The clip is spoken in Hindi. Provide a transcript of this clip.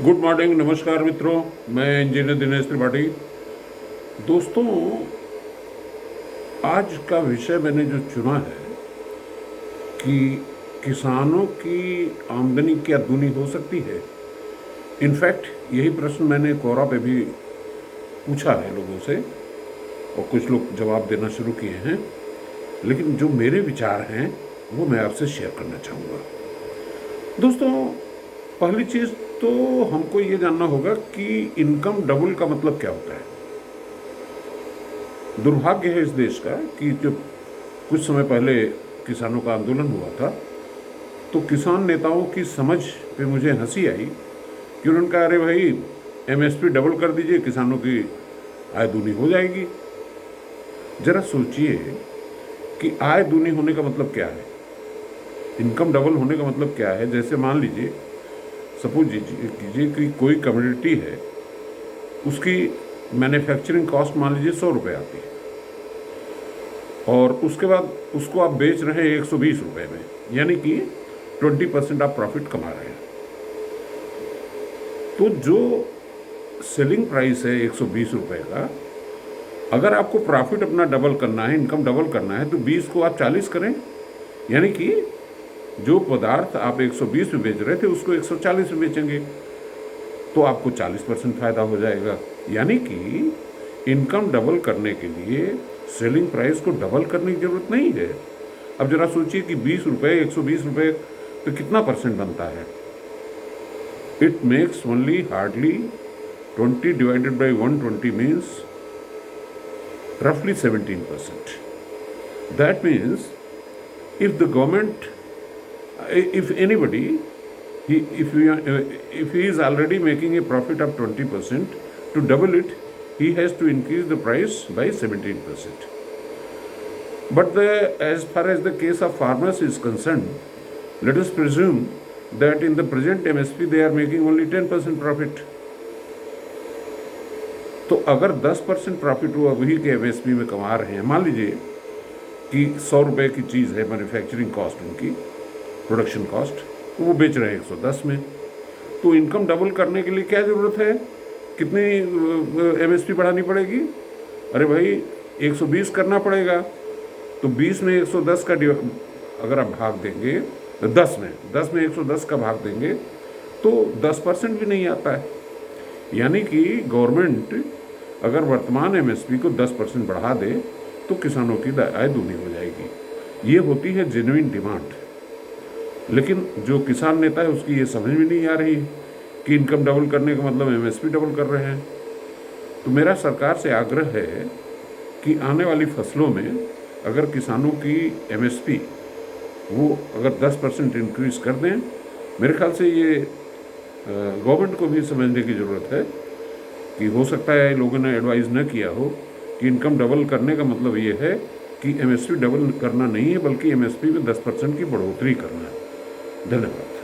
गुड मॉर्निंग, नमस्कार मित्रों। मैं इंजीनियर दिनेश त्रिपाठी। दोस्तों, आज का विषय मैंने जो चुना है कि किसानों की आमदनी क्या दूनी हो सकती है। इनफैक्ट यही प्रश्न मैंने कोरा पे भी पूछा है लोगों से और कुछ लोग जवाब देना शुरू किए हैं, लेकिन जो मेरे विचार हैं वो मैं आपसे शेयर करना चाहूँगा। दोस्तों, पहली चीज़ तो हमको ये जानना होगा कि इनकम डबल का मतलब क्या होता है। दुर्भाग्य है इस देश का कि जो कुछ समय पहले किसानों का आंदोलन हुआ था, तो किसान नेताओं की समझ पे मुझे हंसी आई कि उन्होंने कहा, अरे भाई एमएसपी डबल कर दीजिए, किसानों की आय दूनी हो जाएगी। जरा सोचिए कि आय दूनी होने का मतलब क्या है, इनकम डबल होने का मतलब क्या है। जैसे मान लीजिए, सपोज कीजिए कि कोई कम्योडिटी है, उसकी मैन्युफैक्चरिंग कॉस्ट मान लीजिए 100 रुपये आती है और उसके बाद उसको आप बेच रहे हैं 120 रुपये में, यानी कि 20% आप प्रॉफिट कमा रहे हैं। तो जो सेलिंग प्राइस है 120 रुपये का, अगर आपको प्रॉफिट अपना डबल करना है, इनकम डबल करना है, तो 20 को आप 40 करें, यानी कि जो पदार्थ आप 120 में बेच रहे थे उसको 140 में बेचेंगे, तो आपको 40% फायदा हो जाएगा। यानी कि इनकम डबल करने के लिए सेलिंग प्राइस को डबल करने की जरूरत नहीं है। अब जरा सोचिए कि 20 रुपये 120 रुपये तो कितना परसेंट बनता है। It makes only hardly 20 divided by 120 means roughly 17%. That means if the government, if anybody, if he is already making a profit of 20%, to double it, he has to increase the price by 17%. But as far as the case of farmers is concerned, let us presume that in the present MSP they are making only 10% profit. तो अगर 10% प्रॉफिट वो अभी के एमएसपी में कमा रहे हैं, मान लीजिए कि 100 रुपये की चीज़ है मैन्युफैक्चरिंग कॉस्ट, उनकी प्रोडक्शन कॉस्ट, तो वो बेच रहे हैं 110 में, तो इनकम डबल करने के लिए क्या ज़रूरत है, कितनी एमएसपी बढ़ानी पड़ेगी? अरे भाई 120 करना पड़ेगा। तो 20 में 110 का अगर आप भाग देंगे, 10 में 110 का भाग देंगे तो 10% भी नहीं आता है। यानी कि गवर्नमेंट अगर वर्तमान एमएसपी को 10% बढ़ा दे तो किसानों की आय दूनी हो जाएगी। ये होती है जेन्युइन डिमांड। लेकिन जो किसान नेता है उसकी ये समझ में नहीं आ रही कि इनकम डबल करने का मतलब एमएसपी डबल कर रहे हैं। तो मेरा सरकार से आग्रह है कि आने वाली फसलों में अगर किसानों की एमएसपी वो अगर 10% इंक्रीज़ कर दें, मेरे ख्याल से ये गवर्नमेंट को भी समझने की ज़रूरत है कि हो सकता है लोगों ने एडवाइस न किया हो कि इनकम डबल करने का मतलब ये है कि एमएसपी डबल करना नहीं है, बल्कि एमएसपी में 10% की बढ़ोतरी करना है। धन्यवाद।